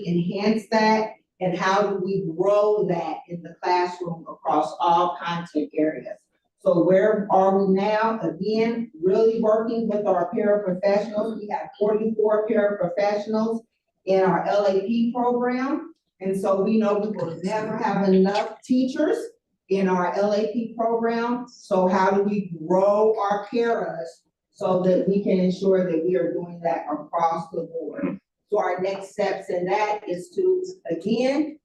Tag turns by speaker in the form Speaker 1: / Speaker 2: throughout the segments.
Speaker 1: enhance that, and how do we grow that in the classroom across all content areas. So where are we now? Again, really working with our paraprofessionals. We have 44 paraprofessionals in our LAP program. And so we know we will never have enough teachers in our LAP program. So how do we grow our paras so that we can ensure that we are doing that across the board? So our next steps in that is to, again,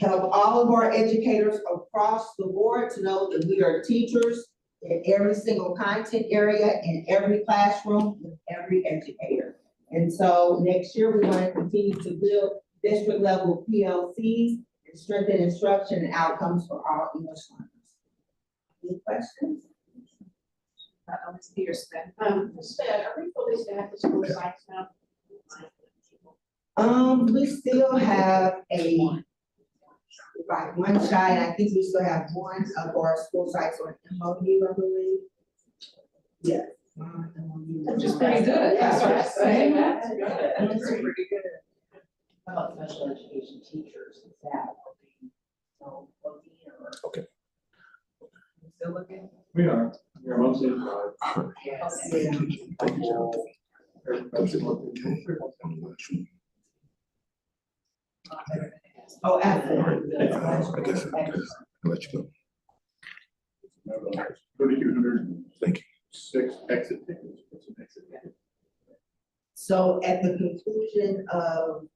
Speaker 1: help all of our educators across the board to know that we are teachers in every single content area, in every classroom, with every educator. And so next year, we want to continue to build district level PLCs and strengthen instruction and outcomes for all English learners. Any questions?
Speaker 2: MSD or SPED. SPED, are we fully staffed at school sites now?
Speaker 1: We still have about one shy, and I think we still have one of our school sites on MOU, I believe. Yes.
Speaker 2: Which is pretty good.
Speaker 1: Yeah.
Speaker 2: That's good. That's
Speaker 3: That's pretty good. How about special education teachers? Is that so looking or?
Speaker 4: Okay.
Speaker 3: Still looking?
Speaker 5: We are mostly inside.
Speaker 3: Yes.
Speaker 1: Oh, absolutely.
Speaker 4: I guess I'll let you go.
Speaker 5: 3,206 exit tickets. What's an exit ticket?
Speaker 1: So at the conclusion of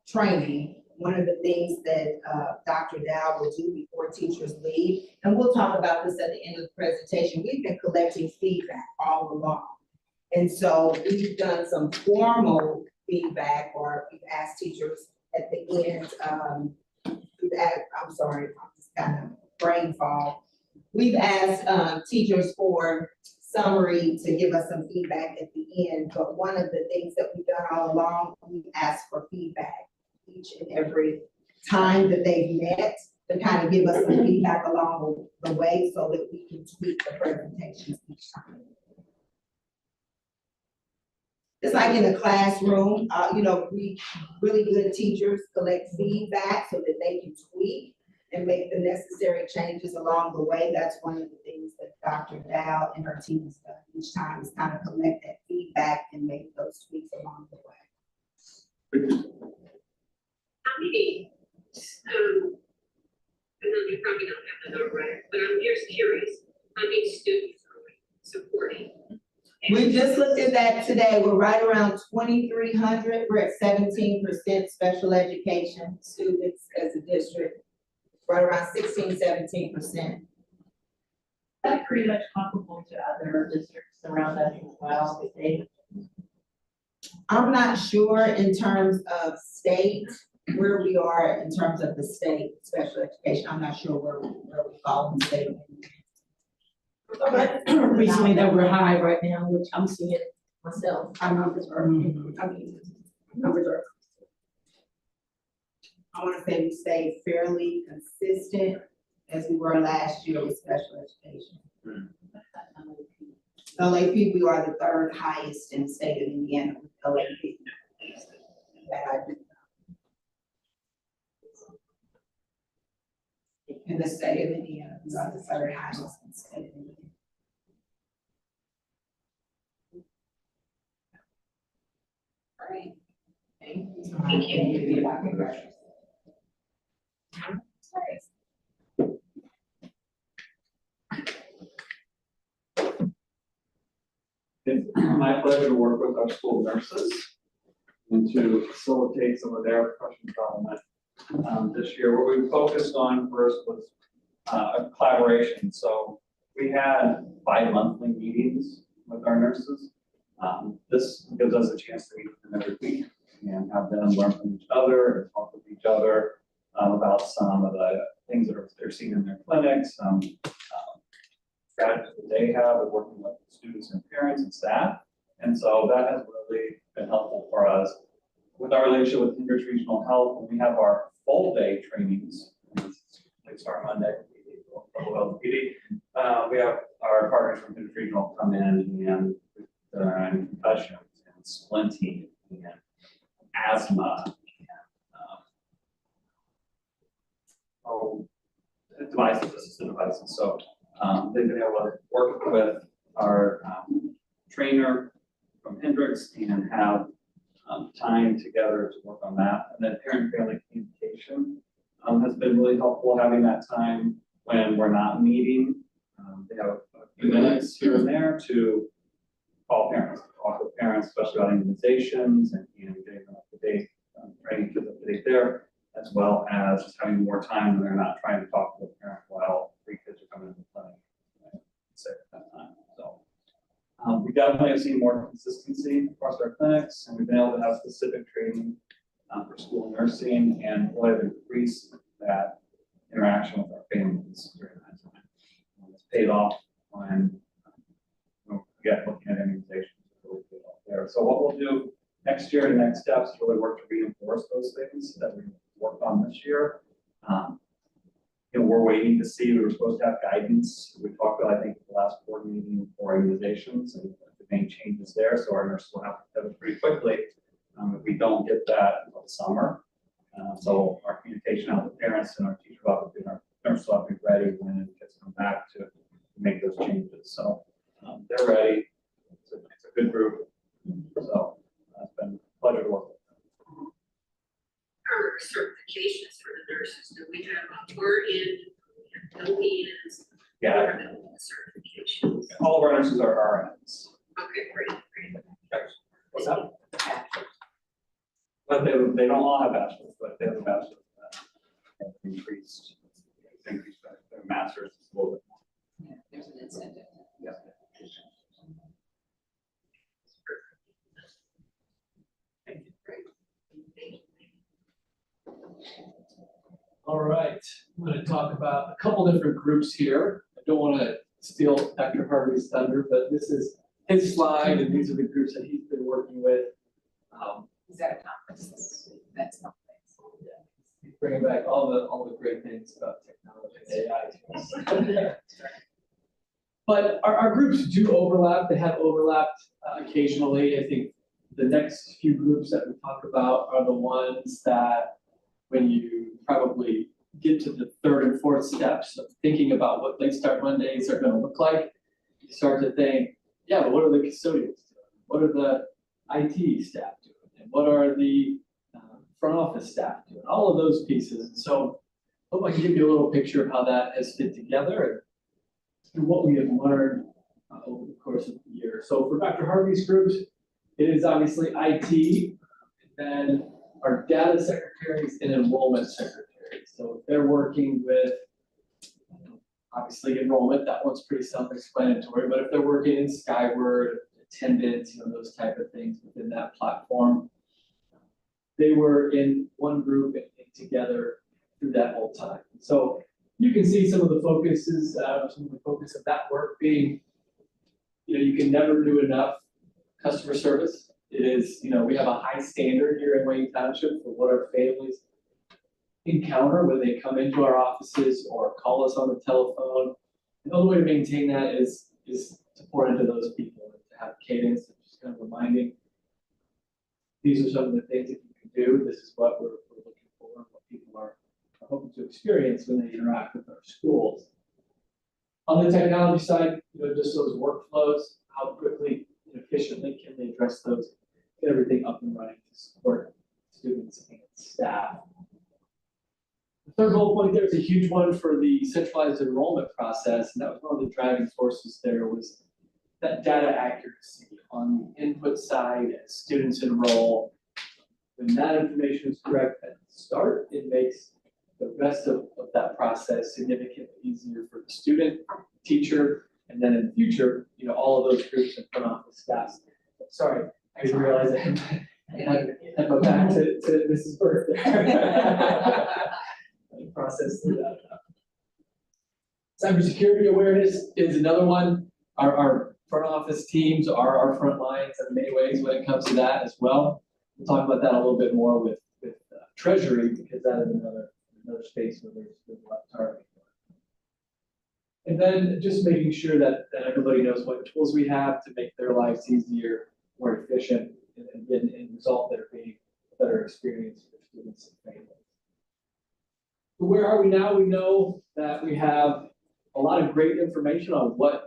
Speaker 1: training, one of the things that Dr. Dow will do before teachers leave, and we'll talk about this at the end of the presentation, we've been collecting feedback all along. And so we've done some formal feedback, or we've asked teachers at the end, I'm sorry, I'm just kind of brain fog. We've asked teachers for summary to give us some feedback at the end, but one of the things that we've done all along, we've asked for feedback each and every time that they've met to kind of give us some feedback along the way so that we can tweak the presentations each time. It's like in the classroom, we really good teachers collect feedback so that they can tweak and make the necessary changes along the way. That's one of the things that Dr. Dow and her team has done each time, is kind of collect that feedback and make those tweaks along the way.
Speaker 6: How many, I know you probably don't have the number right, but I'm just curious, how many students are we supporting?
Speaker 1: We just looked at that today. We're right around 2,300. We're at 17% special education students as a district. Right around 16, 17%.
Speaker 3: That's pretty much comparable to other districts around us as well.
Speaker 1: I'm not sure in terms of state, where we are in terms of the state special education. I'm not sure where we fall in the state.
Speaker 2: Recently that we're high right now, which I'm seeing myself. Our numbers are, numbers are.
Speaker 1: I want to say we stayed fairly consistent as we were last year with special education. LAP, we are the third highest in the state of Indiana with LAP. That I do know. In the state of Indiana, we are the third highest in the state of Indiana.
Speaker 6: All right.
Speaker 1: Thank you.
Speaker 5: It's my pleasure to work with our school nurses and to facilitate some of their professional development. This year, what we focused on first was collaboration. So we had bi-monthly meetings with our nurses. This gives us a chance to meet them every week and have them learn from each other and talk with each other about some of the things that they're seeing in their clinics, strategies that they have of working with students and parents and staff. And so that has really been helpful for us. With our relationship with Cambridge Regional Health, when we have our full day trainings, they start Monday, we have our partners from Cambridge Regional come in and concussions and splinting and asthma and devices, assistive devices. So they've been able to work with our trainer from Hendrix and have time together to work on that. And then parent-family communication has been really helpful, having that time when we're not meeting. They have a few minutes here and there to call parents, talk with parents, especially about immunizations and getting them up to date, training kids up to date there, as well as just having more time when they're not trying to talk to a parent while 3 kids are coming in the clinic. Say at that time. So we definitely have seen more consistency across our clinics, and we've been able to have specific training for school nursing and really have increased that interaction with our families during that time. It's paid off when looking at immunizations, it's really paid off there. So what we'll do next year and next steps really work to reinforce those things that we worked on this year. We're waiting to see, we were supposed to have guidance. We talked about, I think, the last board meeting for immunizations and the main changes there. So our nurses will have to pivot pretty quickly if we don't get that until the summer. So our communication out with parents and our teacher office and our nurses will have to be ready when it gets come back to make those changes. So they're ready. It's a good group. So it's been a pleasure to work with them.
Speaker 6: Our certifications for the nurses, do we have RN, LPNs?
Speaker 5: Yeah.
Speaker 6: What are the certifications?
Speaker 5: All of our nurses are RNs.
Speaker 6: Okay, great.
Speaker 5: What's that? But they don't all have bachelors, but they have a bachelor's. Have increased their masters a little bit more.
Speaker 3: Yeah, there's an incentive.
Speaker 5: Thank you.
Speaker 7: All right, I'm going to talk about a couple different groups here. I don't want to steal Dr. Harvey's thunder, but this is his slide, and these are the groups that he's been working with.
Speaker 3: Is that a conference? That's not.
Speaker 7: He's bringing back all the great things about technology and AI to us. But our groups do overlap. They have overlapped occasionally. I think the next few groups that we talk about are the ones that when you probably get to the 3rd and 4th steps of thinking about what late start Mondays are going to look like, you start to think, yeah, but what are the custodians doing? What are the IT staff doing? And what are the front office staff doing? All of those pieces. And so I hope I can give you a little picture of how that has fit together and what we have learned over the course of the year. So for Dr. Harvey's groups, it is obviously IT, and then our data secretaries and enrollment secretaries. So if they're working with, obviously enrollment, that one's pretty self-explanatory, but if they're working in Skyward, attendance, those type of things within that platform, they were in one group and together through that whole time. So you can see some of the focuses, some of the focus of that work being, you can never do enough customer service. It is, we have a high standard here in Wayne Township for what our families encounter when they come into our offices or call us on the telephone. The only way to maintain that is to pour into those people and to have cadence and just kind of reminding, these are some of the things that you can do. This is what we're looking for and what people are hoping to experience when they interact with our schools. On the technology side, just those workflows, how quickly and efficiently can they address those, get everything up and running to support students and staff. The third bullet point there is a huge one for the centralized enrollment process, and that was one of the driving forces there was that data accuracy on the input side as students enroll. When that information is correct at the start, it makes the rest of that process significantly easier for the student, teacher, and then in the future, all of those groups and front office staff. Sorry, I didn't realize I had my back to Mrs. Burke there. Process through that. Cybersecurity awareness is another one. Our front office teams are our front lines in many ways when it comes to that as well. We'll talk about that a little bit more with Treasury, because that is another space where there's a lot of targeting. And then just making sure that everybody knows what tools we have to make their lives easier, more efficient, and result there being a better experience for students and families. So where are we now? We know that we have a lot of great information on what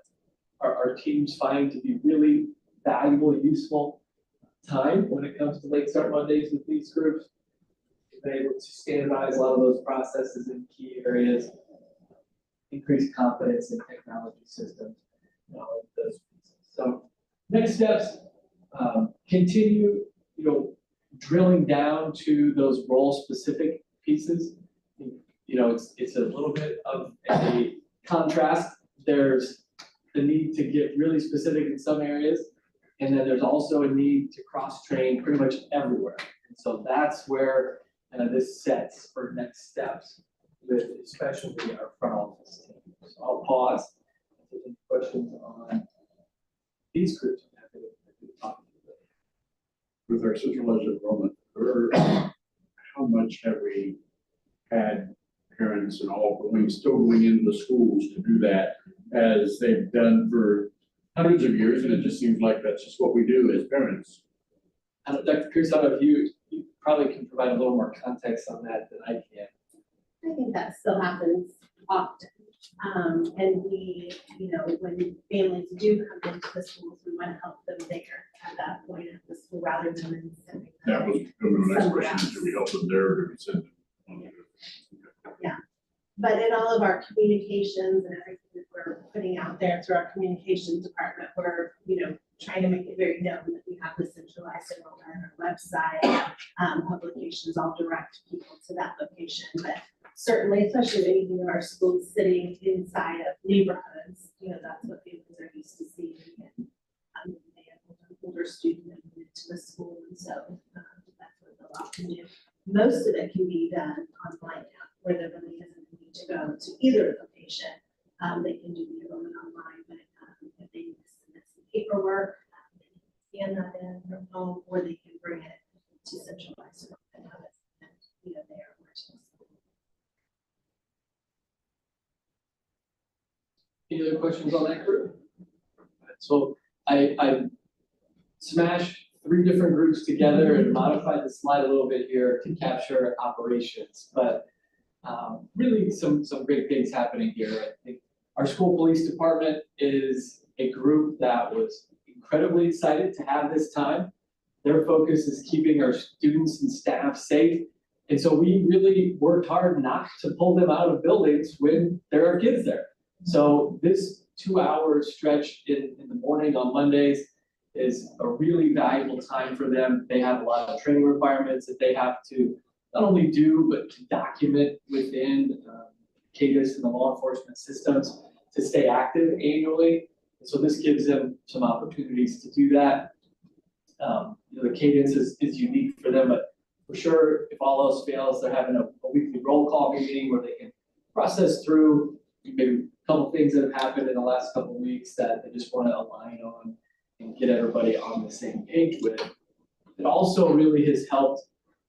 Speaker 7: our teams find to be really valuable, useful time when it comes to late start Mondays with these groups. We've been able to standardize a lot of those processes in key areas, increase confidence in technology systems, those pieces. So next steps, continue, drilling down to those role-specific pieces. It's a little bit of a contrast. There's the need to get really specific in some areas, and then there's also a need to cross-train pretty much everywhere. And so that's where this sets for next steps with especially our front office team. So I'll pause if there's any questions on these groups. I'm happy to talk to you.
Speaker 8: With our centralized enrollment, how much have we had parents and all still going into the schools to do that as they've done for hundreds of years, and it just seems like that's just what we do as parents.
Speaker 7: Dr. Pierce, I don't know if you probably can provide a little more context on that than I can.
Speaker 9: I think that still happens often. And we, when families do come into the schools, we want to help them there at that point at the school rather than in sending them.
Speaker 8: That was the next question, should we help them there or do we send them?
Speaker 9: Yeah, but in all of our communications and everything that we're putting out there through our communications department, we're, trying to make it very known that we have the centralized enrollment on our website, publications all direct people to that location. But certainly, especially when you have our schools sitting inside of neighborhoods, that's what families are used to seeing. And they have an older student that moved to the school, and so that's what they'll often do. Most of it can be done online now, where there really isn't a need to go to either location. They can do the enrollment online, but if they need to submit some paperwork, they can scan that in from home, or they can bring it to centralized and have it sent, there or to the school.
Speaker 7: Any other questions on that group? So I smashed 3 different groups together and modified the slide a little bit here to capture operations, but really some great things happening here. I think our school police department is a group that was incredibly excited to have this time. Their focus is keeping our students and staff safe. And so we really worked hard not to pull them out of buildings when there are kids there. So this 2-hour stretch in the morning on Mondays is a really valuable time for them. They have a lot of training requirements that they have to not only do, but to document within CADIS and the law enforcement systems to stay active annually. And so this gives them some opportunities to do that. The cadence is unique for them, but for sure, if all else fails, they're having a weekly roll call meeting where they can process through maybe a couple things that have happened in the last couple of weeks that they just want to align on and get everybody on the same page with. It also really has helped.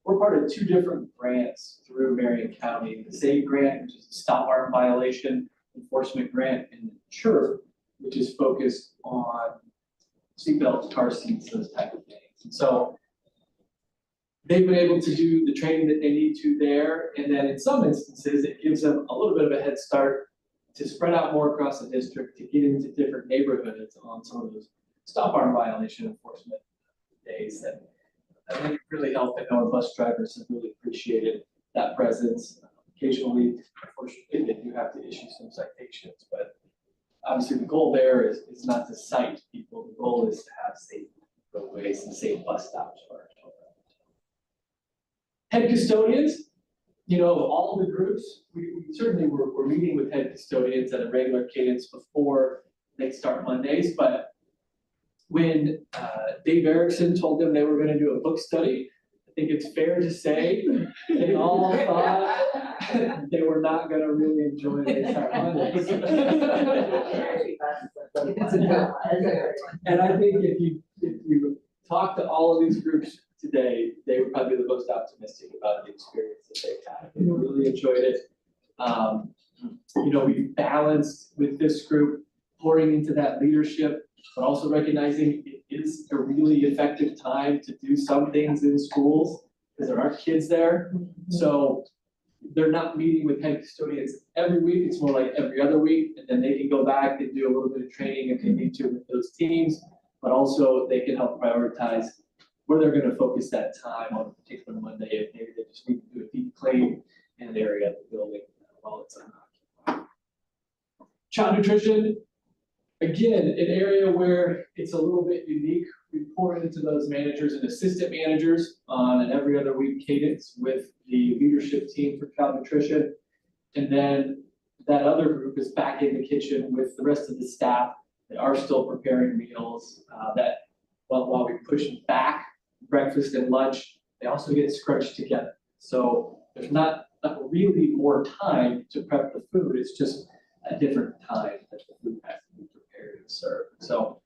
Speaker 7: We're part of 2 different grants through Marion County. The SAVE grant, which is a stop arm violation enforcement grant, and the CHIRP, which is focused on seatbelts, car seats, those type of things. And so they've been able to do the training that they need to there. And then in some instances, it gives them a little bit of a head start to spread out more across the district, to get into different neighborhoods on some of those stop arm violation enforcement days that I think really helped. I know our bus drivers have really appreciated that presence. Occasionally, unfortunately, they do have to issue some citations, but obviously the goal there is not to cite people. The goal is to have safe roadways and safe bus stops for our children. Head custodians, all the groups, we certainly were meeting with head custodians at a regular cadence before they start Mondays, but when Dave Erickson told them they were going to do a book study, I think it's fair to say they all thought they were not going to really enjoy this Mondays. And I think if you talk to all of these groups today, they would probably be the most optimistic about the experience that they've had. They really enjoyed it. We balanced with this group pouring into that leadership, but also recognizing it is a really effective time to do some things in schools because there aren't kids there. So they're not meeting with head custodians every week, it's more like every other week, and then they can go back and do a little bit of training if they need to with those teams, but also they can help prioritize where they're gonna focus that time on a particular Monday, if maybe they just need to do a deep clean in an area of the building while it's unoccupied. Child nutrition, again, an area where it's a little bit unique. We pour into those managers and assistant managers on an every other week cadence with the leadership team for child nutrition. And then that other group is back in the kitchen with the rest of the staff that are still preparing meals, that while we push back breakfast and lunch, they also get scrunched together. So there's not really more time to prep the food, it's just a different time that the food has to be prepared and served. So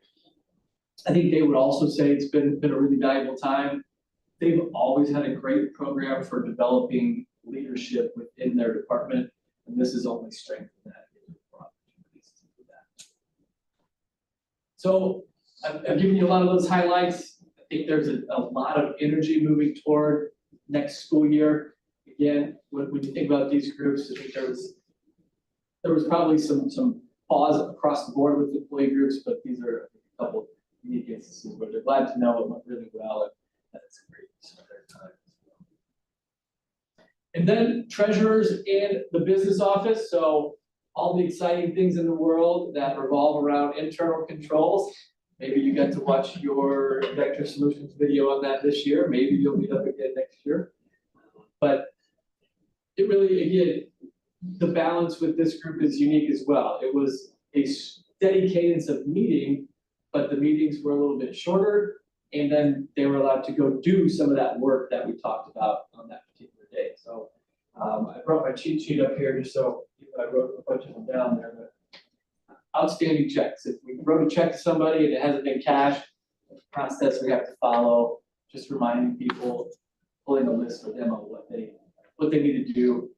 Speaker 7: I think they would also say it's been a really valuable time. They've always had a great program for developing leadership within their department, and this has only strengthened that. So I've given you a lot of those highlights. I think there's a lot of energy moving toward next school year. Again, when you think about these groups, I think there was probably some pause across the board with employee groups, but these are a couple of unique instances where they're glad to know it went really well, and that's a great use of their time as well. And then treasurers in the business office. So all the exciting things in the world that revolve around internal controls. Maybe you got to watch your Vector Solutions video on that this year. Maybe you'll meet up again next year. But it really, again, the balance with this group is unique as well. It was a steady cadence of meeting, but the meetings were a little bit shorter, and then they were allowed to go do some of that work that we talked about on that particular day. So I brought my cheat sheet up here just so I wrote a bunch of them down there. But outstanding checks. If we wrote a check to somebody and it hasn't been cashed, the process we have to follow, just reminding people, pulling a list for them on what they need to do,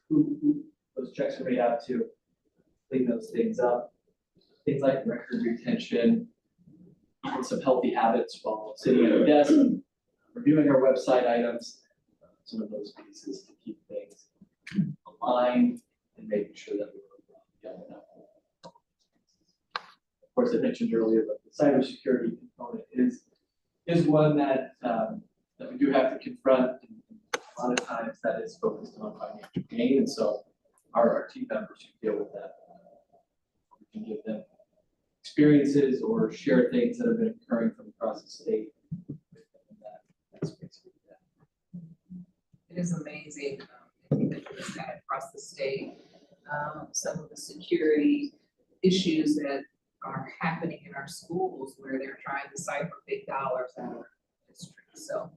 Speaker 7: who those checks are made out to, clean those things up. Things like record retention, and some healthy habits while sitting at our desk, reviewing our website items, some of those pieces to keep things aligned and making sure that we're getting enough. Of course, I mentioned earlier, but the cybersecurity component is one that we do have to confront. A lot of times that is focused on financial gain, and so our team members who deal with that, we can give them experiences or share things that have been occurring from across the state. That's basically that.
Speaker 3: It is amazing, that across the state, some of the security issues that are happening in our schools where they're trying to cipher big dollars out of our district. So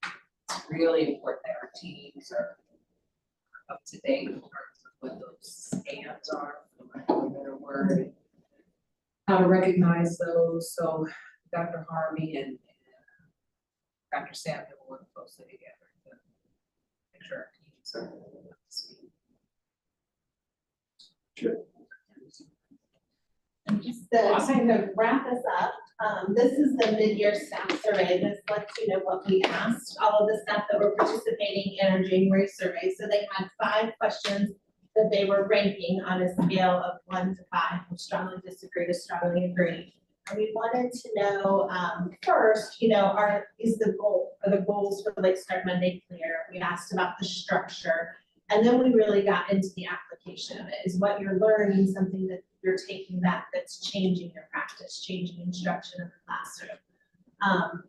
Speaker 3: it's really important that our teams are up to date in terms of what those scams are, for lack of a better word, how to recognize those. So Dr. Harvey and Dr. Samuel work closely together to make sure our teams are up to speed.
Speaker 7: Sure.
Speaker 9: And just to kind of wrap us up, this is the mid-year staff survey. This lets you know what we asked all of the staff that were participating in our January survey. So they had 5 questions that they were ranking on a scale of 1 to 5, from strongly disagree to strongly agree. And we wanted to know, first, is the goal, are the goals for Lake Start Monday clear? We asked about the structure, and then we really got into the application of it. Is what you're learning something that you're taking that's changing your practice, changing instruction in the classroom?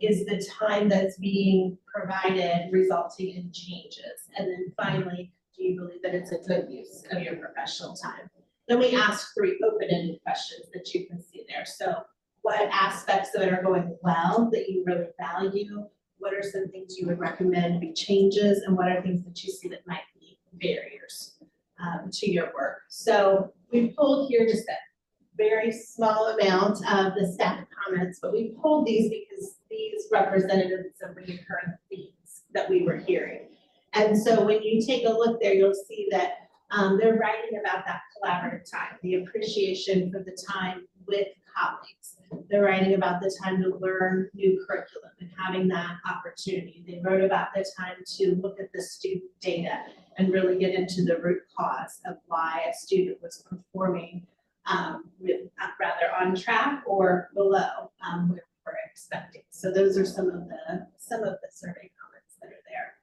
Speaker 9: Is the time that's being provided resulting in changes? And then finally, do you believe that it's a good use of your professional time? Then we asked 3 open-ended questions that you can see there. So what aspects that are going well that you really value? What are some things you would recommend be changes? And what are things that you see that might be barriers to your work? So we pulled here just a very small amount of the staff comments, but we pulled these because these represented some recurring themes that we were hearing. And so when you take a look there, you'll see that they're writing about that collaborative time, the appreciation for the time with colleagues. They're writing about the time to learn new curriculum and having that opportunity. They wrote about the time to look at the student data and really get into the root cause of why a student was performing rather on track or below where we were expecting. So those are some of the survey comments that are there.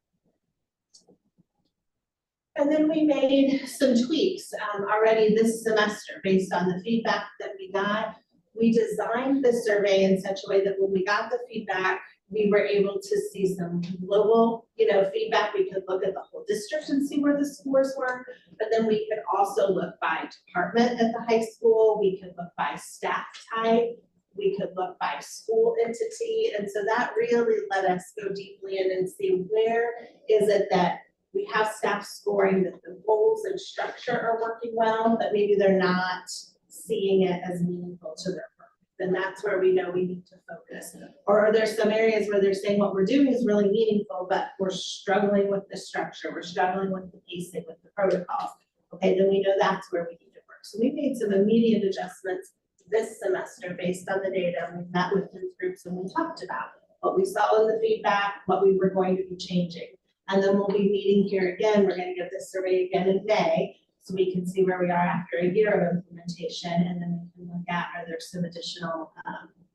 Speaker 9: And then we made some tweaks already this semester based on the feedback that we got. We designed the survey in such a way that when we got the feedback, we were able to see some global, feedback. We could look at the whole district and see where the scores were, but then we could also look by department at the high school. We could look by staff type. We could look by school entity. And so that really let us go deeply in and see where is it that we have staff scoring that the goals and structure are working well, but maybe they're not seeing it as meaningful to their work. Then that's where we know we need to focus. Or are there some areas where they're saying what we're doing is really meaningful, but we're struggling with the structure, we're struggling with the pacing, with the protocols. Okay, then we know that's where we need to work. So we made some immediate adjustments this semester based on the data. We met with these groups and we talked about what we saw in the feedback, what we were going to be changing. And then we'll be meeting here again. We're going to get this survey again in May, so we can see where we are after a year of implementation, and then we can look at, are there some additional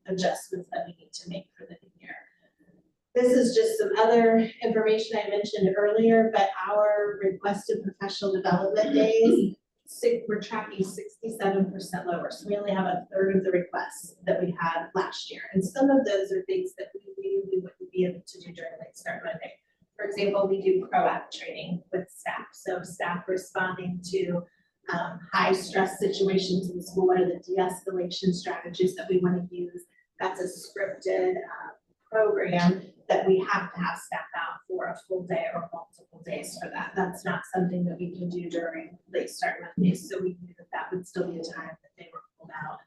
Speaker 9: adjustments that we need to make for the new year. This is just some other information I mentioned earlier, but our requested professional development days, we're tracking 67% lower. So we only have a third of the requests that we had last year. And some of those are things that we really wouldn't be able to do during Late Start Monday. For example, we do proactive training with staff. So staff responding to high stress situations in school, what are the de-escalation strategies that we want to use? That's a scripted program that we have to have staff out for a full day or multiple days for that. That's not something that we can do during Late Start Mondays. So we knew that that would still be a time that they were pulled out.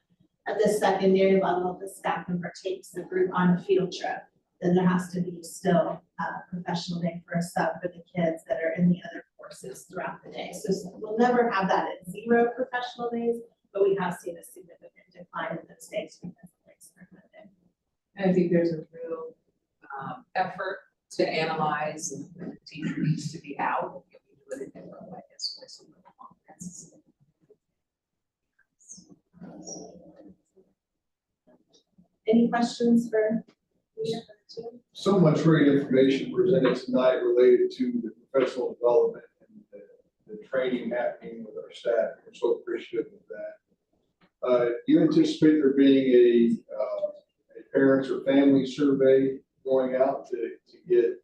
Speaker 9: At the secondary level, the staff member takes the group on a field trip. Then there has to be still a professional day for a sub for the kids that are in the other courses throughout the day. So we'll never have that at 0 professional days, but we have seen a significant decline in those days because of Late Start Monday.
Speaker 3: I think there's a real effort to analyze when the teacher needs to be out. We do it in different ways.
Speaker 9: Any questions for me?
Speaker 10: So much great information presented tonight related to the professional development and the training happening with our staff. We're so appreciative of that. Do you anticipate there being a parents or family survey going out to get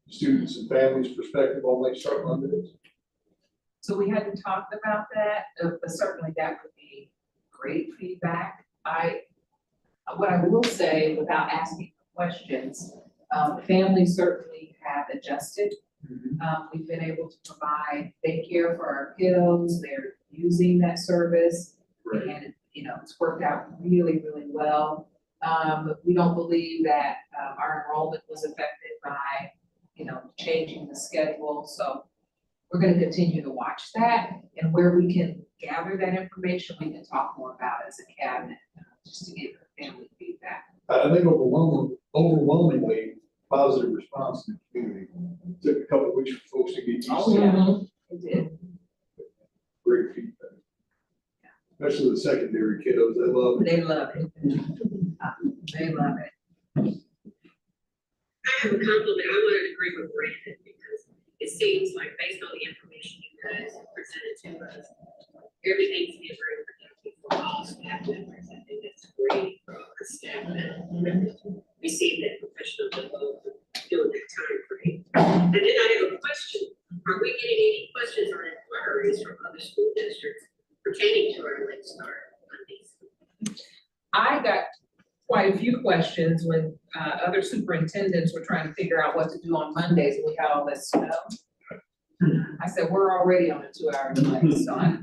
Speaker 10: students and families' perspective on Late Start Mondays?
Speaker 3: So we hadn't talked about that, but certainly that would be great feedback. What I will say without asking questions, families certainly have adjusted. We've been able to provide daycare for our kiddos. They're using that service, and it's worked out really, really well. We don't believe that our enrollment was affected by changing the schedule. So we're going to continue to watch that, and where we can gather that information, we can talk more about as a cabinet, just to get family feedback.
Speaker 10: I think overwhelmingly positive response in the community. It took a couple of weeks for folks to get used to it.
Speaker 3: It did.
Speaker 10: Great feedback. Especially the secondary kiddos, they love it.
Speaker 3: They love it. They love it.
Speaker 6: I have a compliment. I wanted to agree with Brandon because it seems like based on the information you guys presented to us, everything's been very productive for all staff members. I think that's great for all the staff that receive that professional development during that time frame. And then I have a question. Are we getting any questions or inquiries from other school districts pertaining to our Late Start Mondays?
Speaker 3: I got quite a few questions when other superintendents were trying to figure out what to do on Mondays and we had all this snow. I said, we're already on a 2-hour delay, so I'm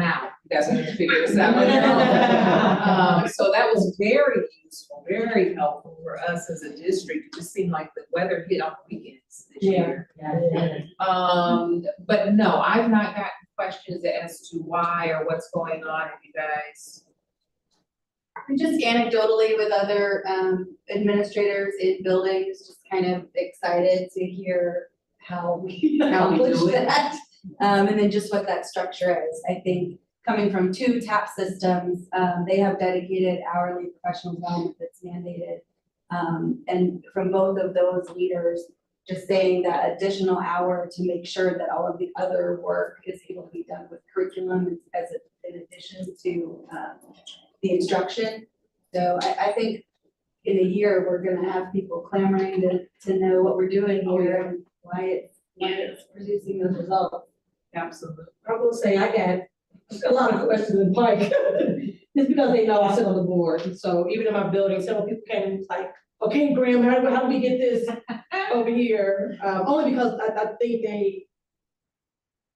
Speaker 3: out. You guys need to figure this out on your own. So that was very useful, very helpful for us as a district. It just seemed like the weather hit on the weekends this year. But no, I've not gotten questions as to why or what's going on. Have you guys?
Speaker 11: And just anecdotally with other administrators in buildings, just kind of excited to hear how we
Speaker 3: How we do
Speaker 11: accomplish
Speaker 3: it.
Speaker 11: that. And then just what that structure is. I think coming from 2 TAP systems, they have dedicated hourly professional development that's mandated. And from both of those leaders, just saying that additional hour to make sure that all of the other work is able to be done with curriculum in addition to the instruction. So I think in a year, we're gonna have people clamoring to know what we're doing here and why it's producing those results.
Speaker 3: Absolutely.
Speaker 2: I will say I got a lot of questions in Pike. Just because they know I sit on the board. So even in my building, several people came and was like, okay, Graham, how do we get this over here? Only because I think they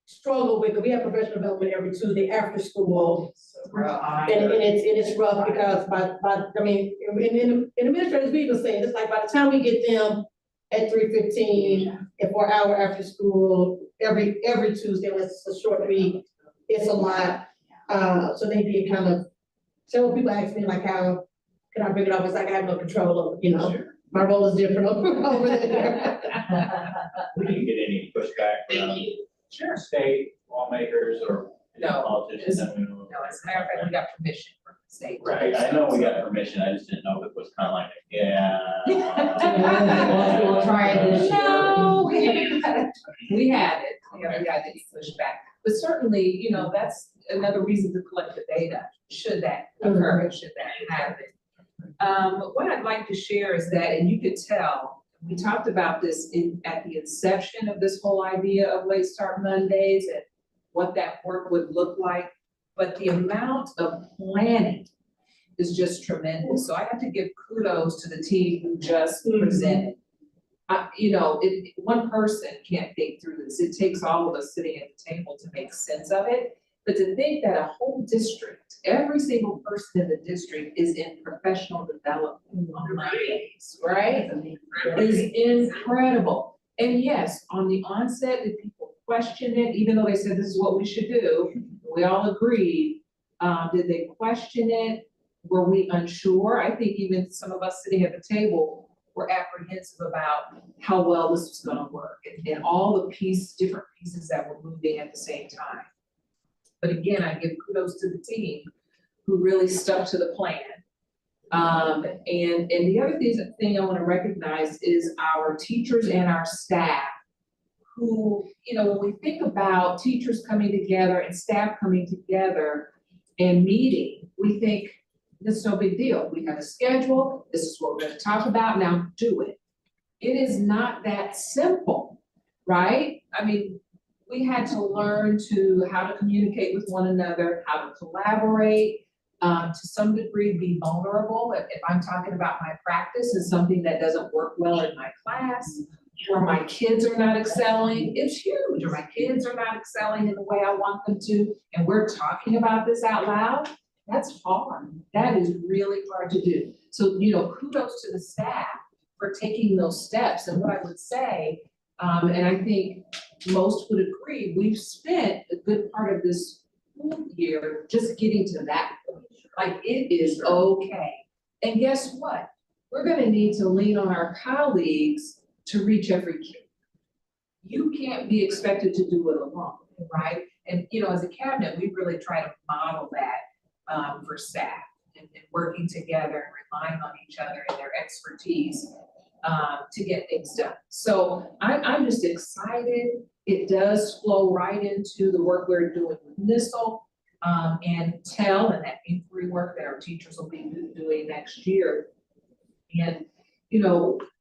Speaker 2: struggle with, 'cause we have professional development every Tuesday after school. And it's rough because in administrators, we even say, it's like by the time we get them at 3:15 and for an hour after school, every Tuesday, unless it's a short week, it's a lot. So they did kind of, several people ask me like, how can I bring it up? It's like I have no control over, my role is different over there.
Speaker 12: We didn't get any pushback from state lawmakers or
Speaker 3: No,
Speaker 12: politicians.
Speaker 3: No, as a matter of fact, we got permission from the state.
Speaker 12: Right, I know we got permission, I just didn't know if it was kind of like, yeah.
Speaker 3: We'll try it this year.
Speaker 6: No.
Speaker 3: We had it, we had to push back, but certainly, that's another reason to collect the data, should that occur, should that happen. What I'd like to share is that, and you could tell, we talked about this at the inception of this whole idea of Late Start Mondays and what that work would look like, but the amount of planning is just tremendous. So I have to give kudos to the team who just presented. One person can't think through this. It takes all of us sitting at the table to make sense of it. But to think that a whole district, every single person in the district is in professional development on Mondays, right? Is incredible. And yes, on the onset, did people question it, even though they said this is what we should do? We all agreed. Did they question it? Were we unsure? I think even some of us sitting at the table were apprehensive about how well this was gonna work and all the different pieces that were moving at the same time. But again, I give kudos to the team who really stuck to the plan. And the other thing I want to recognize is our teachers and our staff who, when we think about teachers coming together and staff coming together and meeting, we think this is no big deal. We have a schedule. This is what we're going to talk about. Now do it. It is not that simple, right? We had to learn how to communicate with one another, how to collaborate, to some degree be vulnerable. If I'm talking about my practice and something that doesn't work well in my class, or my kids are not excelling, it's huge, or my kids are not excelling in the way I want them to, and we're talking about this out loud, that's hard. That is really hard to do. So, kudos to the staff for taking those steps. And what I would say, and I think most would agree, we've spent a good part of this school year just getting to that point. Like, it is okay. And guess what? We're gonna need to lean on our colleagues to reach every kid. You can't be expected to do it alone, right? And, as a cabinet, we really try to model that for staff and working together and relying on each other and their expertise to get things done. So I'm just excited. It does flow right into the work we're doing with NISL and TEL and that inquiry work that our teachers will be doing next year. And,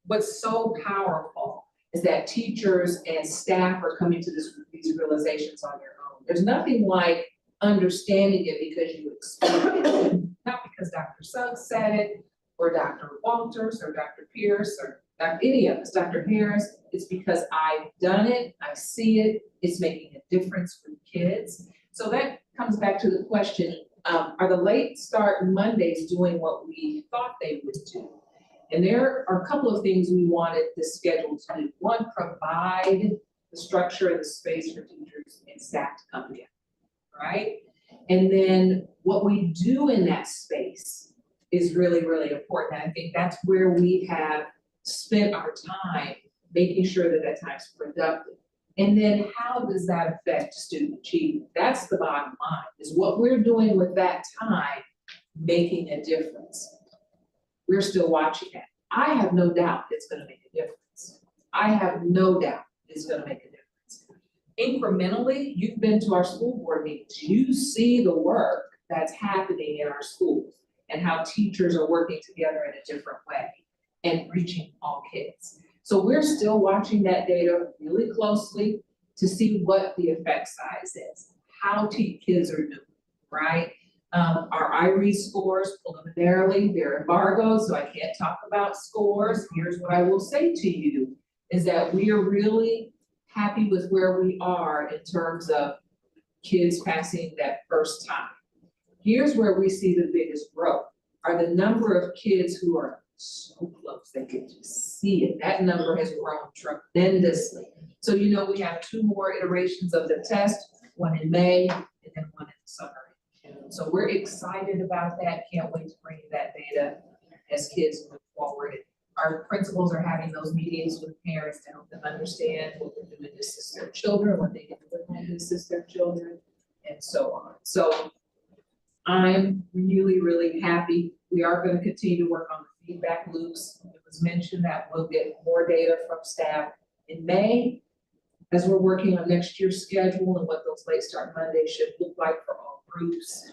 Speaker 3: what's so powerful is that teachers and staff are coming to these realizations on their own. There's nothing like understanding it because you explain it, not because Dr. Suggs said it, or Dr. Walters, or Dr. Pierce, or any of us, Dr. Harris. It's because I've done it, I see it, it's making a difference for kids. So that comes back to the question, are the Late Start Mondays doing what we thought they would do? And there are a couple of things we wanted this schedule to do. One, provide the structure and the space for teachers and staff to come together, right? And then what we do in that space is really, really important. I think that's where we have spent our time making sure that that time's productive. And then how does that affect student achievement? That's the bottom line, is what we're doing with that time making a difference. We're still watching that. I have no doubt it's gonna make a difference. I have no doubt it's gonna make a difference. Incrementally, you've been to our school board meetings, you see the work that's happening in our schools and how teachers are working together in a different way and reaching all kids. So we're still watching that data really closely to see what the effect size is, how kids are doing, right? Our IRE scores preliminarily, they're embargoed, so I can't talk about scores. Here's what I will say to you, is that we are really happy with where we are in terms of kids passing that first time. Here's where we see the biggest growth, are the number of kids who are so close, they can just see it. That number has grown tremendously. So you know we have 2 more iterations of the test, one in May and then one in the summer. So we're excited about that, can't wait to bring you that data as kids move forward. Our principals are having those meetings with parents to help them understand what we're doing to assist their children, what they can do to assist their children, and so on. So I'm really, really happy. We are going to continue to work on the feedback loops. It was mentioned that we'll get more data from staff in May as we're working on next year's schedule and what those late start Mondays should look like for all groups,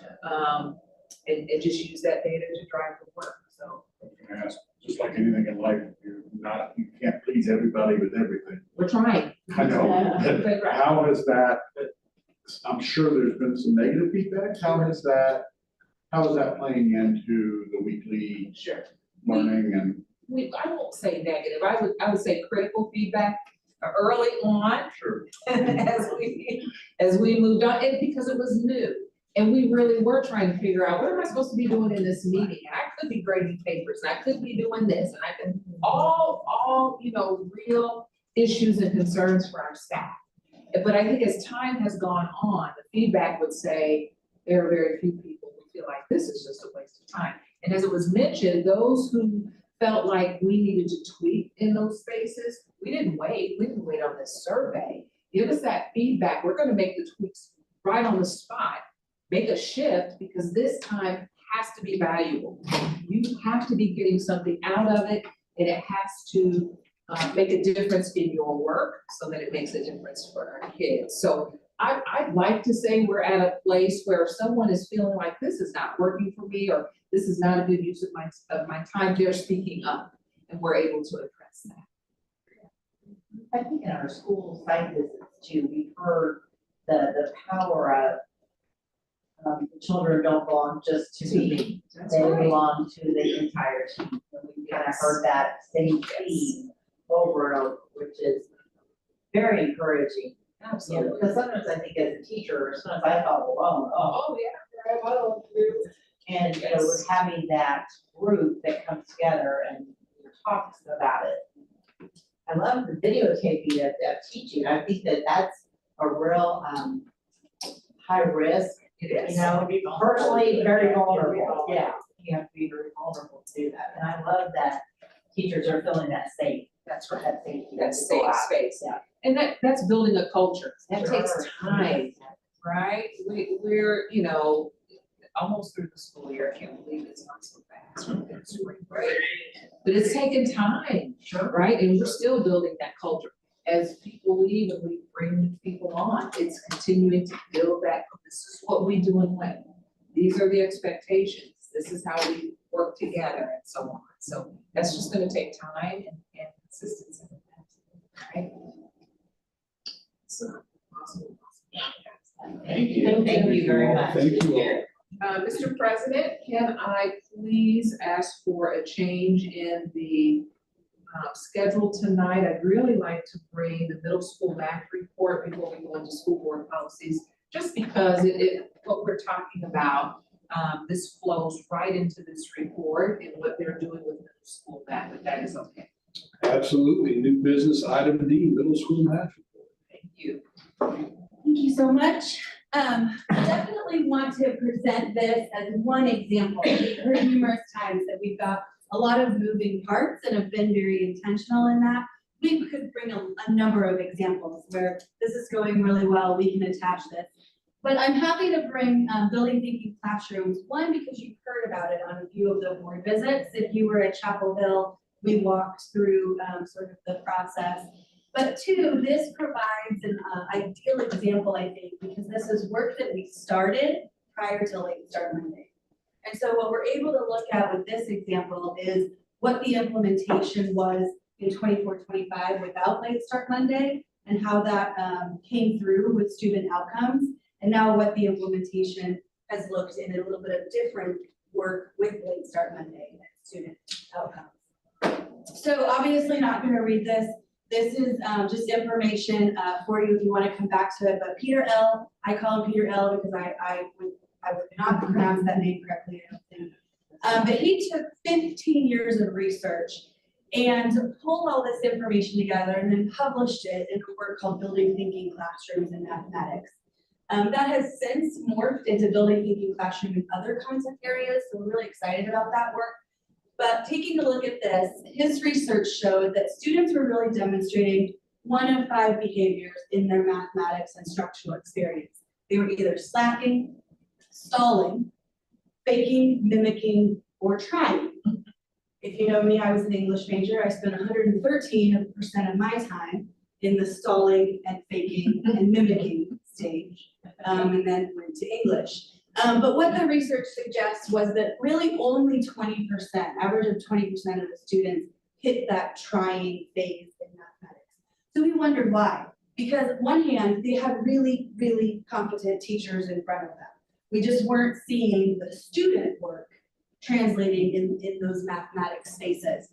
Speaker 3: and just use that data to drive the work. So
Speaker 8: I ask, just like anything in life, you can't please everybody with everything.
Speaker 3: we're trying.
Speaker 8: I know,
Speaker 3: But
Speaker 8: but how is that, I'm sure there's been some negative feedback, how is that playing into the weekly
Speaker 3: Sure.
Speaker 8: learning and?
Speaker 3: I won't say negative, I would say critical feedback early on.
Speaker 8: Sure.
Speaker 3: as we moved on, and because it was new. And we really were trying to figure out, what am I supposed to be doing in this meeting? And I could be grading papers, and I could be doing this, and I can, all, real issues and concerns for our staff. But I think as time has gone on, the feedback would say, there are very few people who feel like this is just a waste of time. And as it was mentioned, those who felt like we needed to tweak in those spaces, we didn't wait on this survey. Give us that feedback, we're gonna make the tweaks right on the spot. Make a shift, because this time has to be valuable. You have to be getting something out of it, and it has to make a difference in your work so that it makes a difference for our kids. So I'd like to say we're at a place where if someone is feeling like this is not working for me, or this is not a good use of my time, they're speaking up, and we're able to address that.
Speaker 13: I think in our school site visits too, we've heard the power of the children don't belong just to me, they belong to the entire team. And we've kind of heard that same theme over and over, which is very encouraging.
Speaker 3: Absolutely.
Speaker 13: Because sometimes I think as a teacher, sometimes I felt alone.
Speaker 3: Oh, yeah, I don't do.
Speaker 13: And we're having that group that comes together and talks about it. I love the videotaping of teaching. I think that's a real high risk.
Speaker 3: It is.
Speaker 13: Personally, very vulnerable. Yeah, you have to be very vulnerable to do that. And I love that teachers are feeling that safe.
Speaker 3: That's right.
Speaker 13: That safety.
Speaker 3: That safe space.
Speaker 13: Yeah.
Speaker 3: And that's building a culture. That
Speaker 13: Sure.
Speaker 3: takes time, right? We're, almost through the school year. I can't believe it's not so fast. We're in spring break. But it's taken time, right? And we're still building that culture. As people leave and we bring people on, it's continuing to build that. This is what we do and when. These are the expectations. This is how we work together and so on. So that's just going to take time and consistency. Right? So, awesome.
Speaker 8: Thank you.
Speaker 13: Thank you very much.
Speaker 8: Thank you all.
Speaker 3: Mr. President, can I please ask for a change in the schedule tonight? I'd really like to bring the middle school math report before we go into school board policies, just because what we're talking about, this flows right into this report and what they're doing with middle school math, if that is okay.
Speaker 10: Absolutely. New business item D, middle school math report.
Speaker 3: Thank you.
Speaker 11: Thank you so much. I definitely want to present this as one example. We've heard numerous times that we've got a lot of moving parts and have been very intentional in that. we could bring a number of examples where this is going really well, we can attach this. But I'm happy to bring building thinking classrooms, one, because you've heard about it on a few of the board visits. If you were at Chapel Hill, we walked through sort of the process. But two, this provides an ideal example, I think, because this is work that we started prior to Late Start Monday. And so what we're able to look at with this example is what the implementation was in 24-25 without Late Start Monday and how that came through with student outcomes. And now what the implementation has looked in a little bit of different work with Late Start Monday and student outcomes. So obviously not going to read this. This is just information for you if you want to come back to it. But Peter L., I call him Peter L. because I would not pronounce that name correctly, I don't think. But he took 15 years of research and pulled all this information together and then published it in a work called Building Thinking Classrooms in Mathematics. That has since morphed into Building Thinking Classroom in other content areas, so we're really excited about that work. But taking a look at this, his research showed that students were really demonstrating 1 of 5 behaviors in their mathematics and structural experience. They were either slacking, stalling, faking, mimicking, or trying. If you know me, I was an English major. I spent 113% of my time in the stalling and faking and mimicking stage, and then went to English. But what the research suggests was that really only 20%, average of 20% of the students hit that trying phase in mathematics. So we wondered why. Because on one hand, they had really, really competent teachers in front of them. We just weren't seeing the student work translating in those mathematics spaces.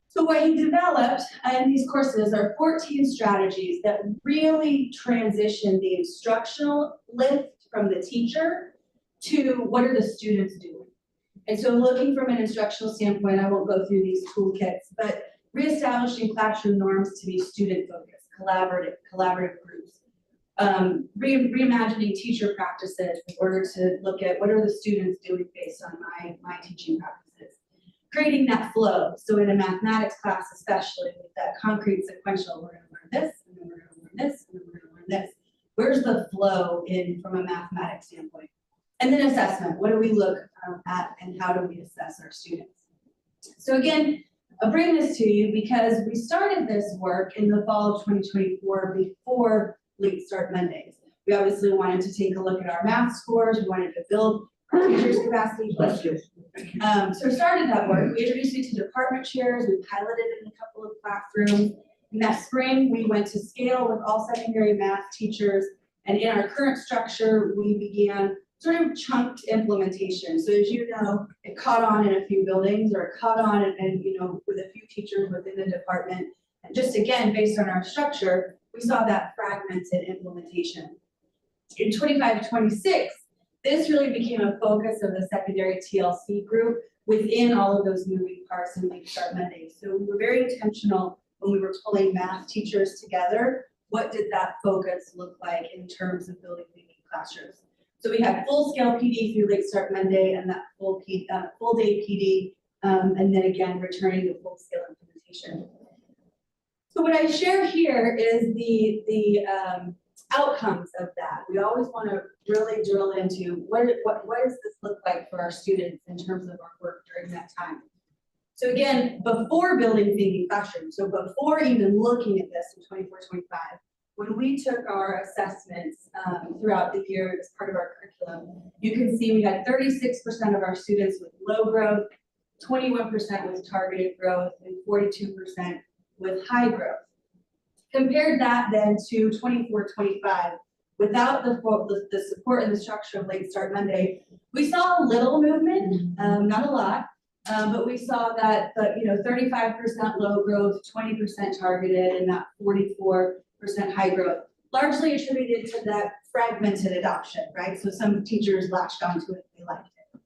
Speaker 11: So what he developed in these courses are 14 strategies that really transition the instructional lift from the teacher to what are the students doing. And so looking from an instructional standpoint, I won't go through these toolkits, but reestablishing classroom norms to be student-focused, collaborative groups. Reimagining teacher practices in order to look at what are the students doing based on my teaching practices. Creating that flow. So in a mathematics class, especially with that concrete sequential, we're gonna learn this, and then we're gonna learn this, and then we're gonna learn this. Where's the flow in from a mathematics standpoint? And then assessment. What do we look at and how do we assess our students? So again, I'll bring this to you because we started this work in the fall of 2024 before Late Start Mondays. We obviously wanted to take a look at our math scores. We wanted to build our teachers' capacity. So we started that work. We introduced it to department chairs. We piloted it in a couple of classrooms. In that spring, we went to scale with all secondary math teachers. And in our current structure, we began sort of chunked implementation. So as you know, it caught on in a few buildings or it caught on and you know, with a few teachers within the department. And just again, based on our structure, we saw that fragmented implementation. In 25-26, this really became a focus of the secondary TLC group within all of those moving parts in Late Start Monday. So we were very intentional when we were pulling math teachers together. What did that focus look like in terms of building thinking classrooms? So we had full scale PD through Late Start Monday and that full day PD, and then again, returning to full scale implementation. So what I share here is the outcomes of that. We always want to really drill into what does this look like for our students in terms of our work during that time. So again, before building thinking classrooms, so before even looking at this in 24-25, when we took our assessments throughout the year as part of our curriculum, you can see we had 36% of our students with low growth, 21% with targeted growth, and 42% with high growth. Compared that then to 24-25, without the support and the structure of Late Start Monday, we saw a little movement, not a lot, but we saw that 35% low growth, 20% targeted, and that 44% high growth, largely attributed to that fragmented adoption, right? So some teachers latched onto it, they liked it.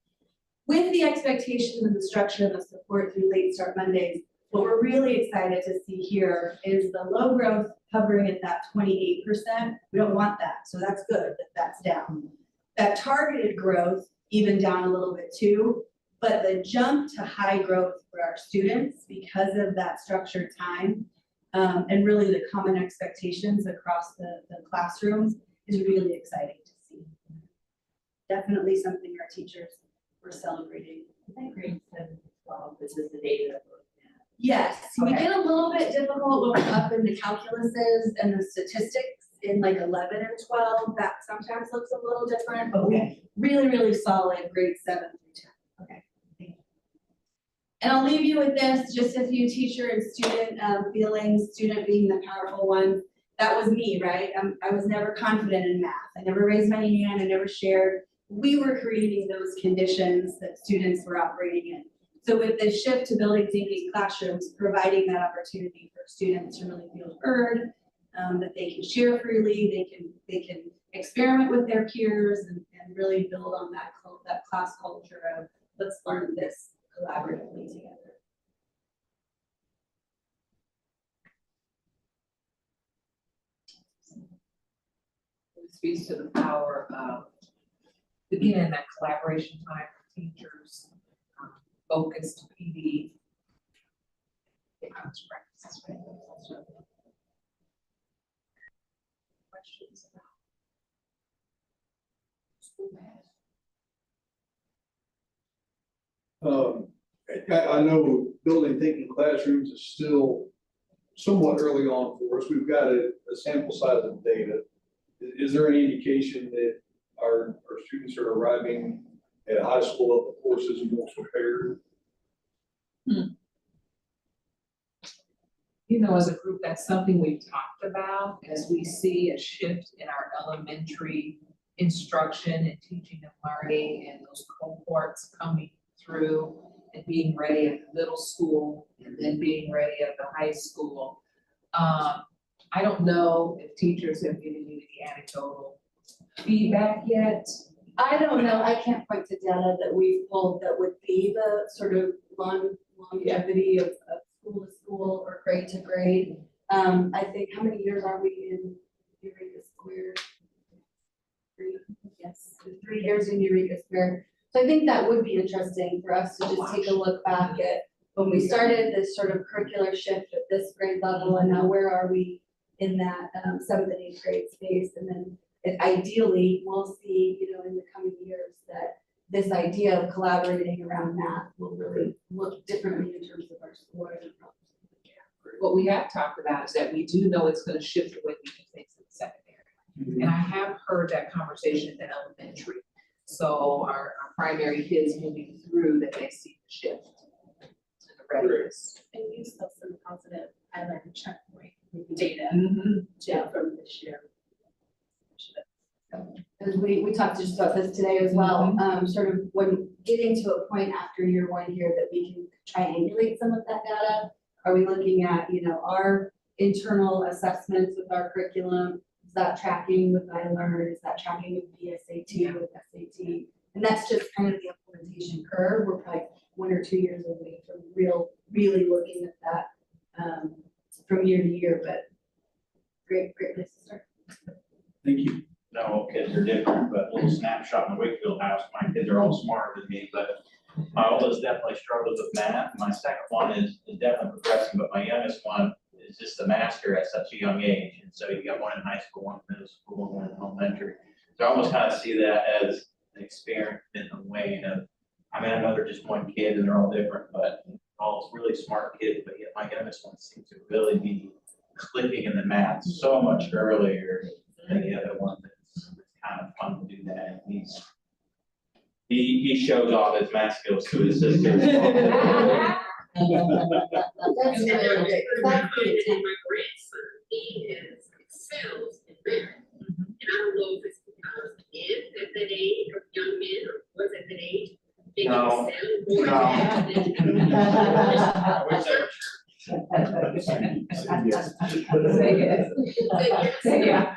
Speaker 11: With the expectation and the structure and the support through Late Start Mondays, what we're really excited to see here is the low growth hovering at that 28%. We don't want that, so that's good that that's down. That targeted growth even down a little bit too, but the jump to high growth for our students because of that structured time and really the common expectations across the classrooms is really exciting to see. Definitely something our teachers were celebrating.
Speaker 13: I think grade 7 to 12, this is the data that we're looking at.
Speaker 11: Yes, we
Speaker 13: Okay.
Speaker 11: get a little bit difficult when we're up in the calculuses and the statistics in like 11 and 12, that sometimes looks a little different, but we
Speaker 13: Okay.
Speaker 11: really solid grade 7 through 10.
Speaker 13: Okay.
Speaker 11: And I'll leave you with this, just a few teacher and student feelings, student being the powerful one. That was me, right? I was never confident in math. I never raised my hand, I never shared. We were creating those conditions that students were operating in. So with this shift to building thinking classrooms, providing that opportunity for students to really feel heard, that they can share freely, they can experiment with their peers and really build on that class culture of let's learn this collaboratively together.
Speaker 3: It speaks to the power of, again, that collaboration time for teachers, focused PD. Questions about school math?
Speaker 10: I know building thinking classrooms is still somewhat early on for us. We've got a sample size of data. Is there any indication that our students are arriving at high school level courses more prepared?
Speaker 3: You know, as a group, that's something we've talked about as we see a shift in our elementary instruction and teaching and learning and those cohorts coming through and being ready at the middle school and then being ready at the high school. I don't know if teachers have given you any anecdotal feedback yet.
Speaker 11: I don't know, I can't point to data that we've pulled that would be the sort of longevity of school to school or grade to grade. I think, how many years are we in Eureka Square? 3, yes, 3 years in Eureka Square. So I think that would be interesting for us to just take a look back at when we started this sort of curricular shift at this grade level, and now where are we in that 7th and 8th grade space, and then ideally we'll see, you know, in the coming years that this idea of collaborating around math will really look differently in terms of our scoring.
Speaker 3: What we have talked about is that we do know it's gonna shift the way we do things in the secondary. And I have heard that conversation at the elementary. So our primary kids moving through, that they see the shift in the readiness.
Speaker 9: And you still some positive highlighted checkpoint data from this year.
Speaker 11: As we talked just about this today as well, sort of when getting to a point after year 1 here that we can triangulate some of that data. Are we looking at, you know, our internal assessments with our curriculum? Is that tracking with iLearn? Is that tracking with PSAT, with SAT? And that's just kind of the implementation curve. We're probably 1 or 2 years away from really looking at that from year to year, but great place to start.
Speaker 8: Thank you.
Speaker 12: No, kids are different, but a little snapshot in the Wakefield house, my kids are all smarter than me, but my oldest definitely struggles with math. My second one is definitely progressing, but my youngest one is just a master at such a young age. And so you got one in high school, one in middle school, and one in elementary. So I almost kind of see that as an experiment in the way of, I mean, I know they're just one kid and they're all different, but all really smart kids, but yet my youngest one seems to really be clicking in the math so much earlier than the other one. It's kind of fun to do that. And he shows off his math skills to his sisters.
Speaker 11: That's
Speaker 6: And then
Speaker 11: really great.
Speaker 6: my grandson, he excels in math. And I don't know if it's because kids at that age, or young men, or was at that age, they
Speaker 12: No.
Speaker 6: excel more in
Speaker 12: No.
Speaker 6: math than.
Speaker 12: I wish they were
Speaker 3: Say yes. Say yeah.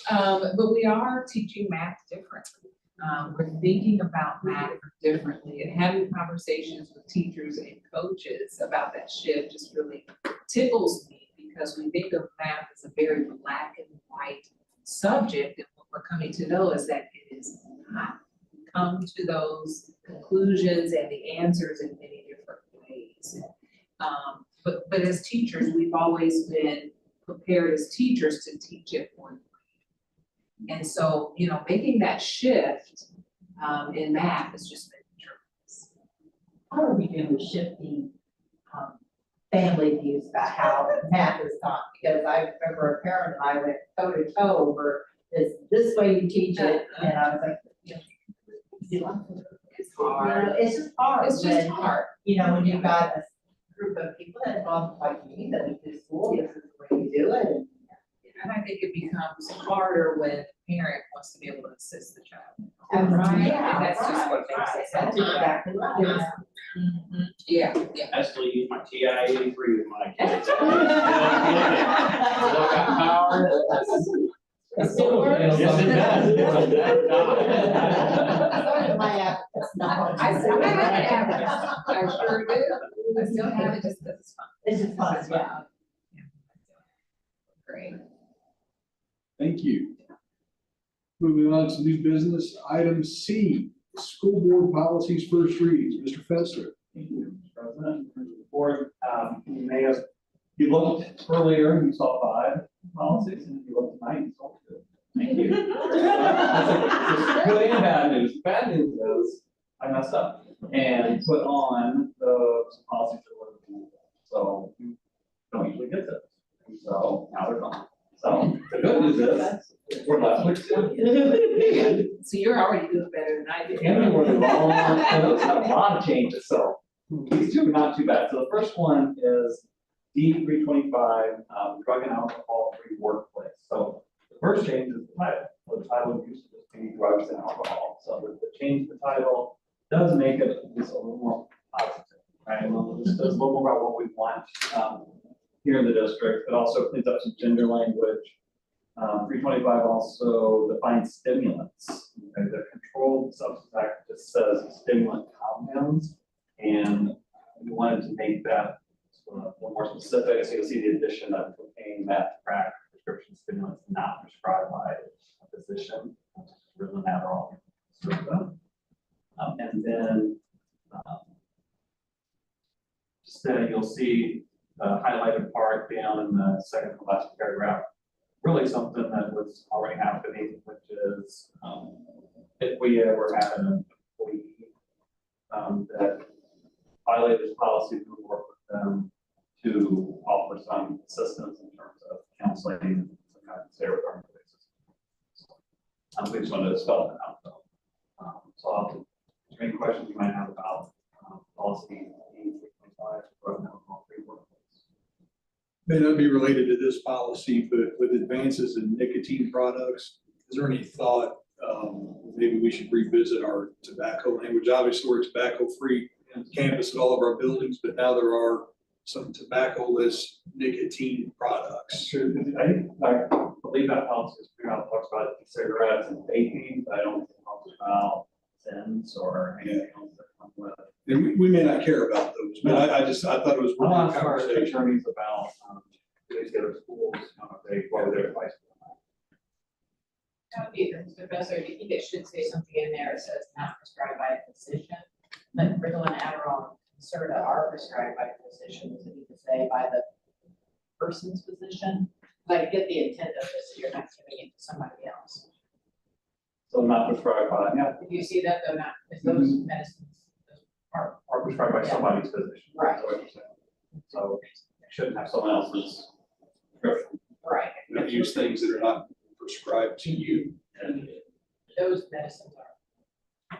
Speaker 3: But we are teaching math differently. We're thinking about math differently and having conversations with teachers and coaches about that shift just really tickles me, because we think of math as a very black and white subject, and what we're coming to know is that it is not. We come to those conclusions and the answers in many different ways. But as teachers, we've always been prepared as teachers to teach it one way. And so, you know, making that shift in math has just been tremendous.
Speaker 13: How are we doing with shifting, family views about how math is taught? Because I remember a parent and I went toe to toe over this way you teach it, and I was like,
Speaker 3: It's hard.
Speaker 13: it's just hard.
Speaker 3: It's just
Speaker 13: when,
Speaker 3: hard.
Speaker 13: You know, when you've got a group of people that involved like me, that we do school, this is the way you do it.
Speaker 3: And I think it becomes harder when a parent wants to be able to assist the child.
Speaker 13: Yeah,
Speaker 3: And that's just what makes it.
Speaker 13: That's exactly right.
Speaker 3: Yeah, yeah.
Speaker 12: I still use my TI 83 with my kids. Still got power.
Speaker 2: It still works?
Speaker 12: Yes, it does.
Speaker 13: So did my app, it's not.
Speaker 3: I still have an average. I sure do. I still have it just because it's fun.
Speaker 13: It's just fun, yeah.
Speaker 3: Great.
Speaker 10: Thank you. Moving on to new business, item C, school board policies first reads. Mr. Fester.
Speaker 5: Thank you, Mr. President, members of the board. You may have, you looked earlier and you saw 5 policies, and if you look tonight, you saw 2. Thank you. That's good and bad news. Bad news is I messed up and put on the policies that were reviewed. So you don't usually get those. And so now they're gone. So the good news is we're left with 2.
Speaker 3: So you're already doing better than I did.
Speaker 5: And they were long, and those had a lot of changes, so these 2 are not too bad. So the first one is D 325, drug and alcohol free workplace. So the first change is the title. So the title used to just be drugs and alcohol. So the change the title does make it just a little more positive, right? This does a little more about what we want here in the district. It also cleans up some gender language. 325 also defines stimulants. Okay, the Controlled Substance Act just says stimulant compounds, and we wanted to make that a little more specific. So you'll see the addition of cocaine, meth, crack, prescription stimulants not prescribed by a physician, Ritalin, Adderall, and then just you'll see the highlighted part down in the second to last paragraph. Really something that was already happening, which is if we ever had an employee that violated this policy, we would work with them to offer some assistance in terms of counseling and some kind of care with our employees. We just wanted to spell that out though. So I'll answer any questions you might have about policy 825 drug and alcohol free workplace.
Speaker 10: May not be related to this policy, but with advances in nicotine products, is there any thought, maybe we should revisit our tobacco language? Obviously, we're tobacco-free on campus at all of our buildings, but now there are some tobacco-less nicotine products.
Speaker 5: True. I believe that policy talks about e-cigarettes and vaping, but I don't think it talks about Zins or anything else that comes with it.
Speaker 10: And we may not care about those, but I thought it was worth
Speaker 5: I'll
Speaker 10: a
Speaker 5: ask our
Speaker 10: conversation.
Speaker 5: attorneys about these other schools, whether they're advice.
Speaker 14: That would be the best way to keep it, should say something in there that says not prescribed by a physician. But Ritalin, Adderall, and Concerta are prescribed by physicians, and you could say by the person's physician. Like, get the intent of this, you're not giving it to somebody else.
Speaker 5: So not prescribed by, yeah,
Speaker 14: If you see that, they're not, if those medicines are,
Speaker 5: or prescribed by somebody's physician.
Speaker 14: Right.
Speaker 5: That's what you're saying. So you shouldn't have someone else's prescription.
Speaker 14: right,
Speaker 10: Not use things that are not prescribed to you.
Speaker 14: those medicines are.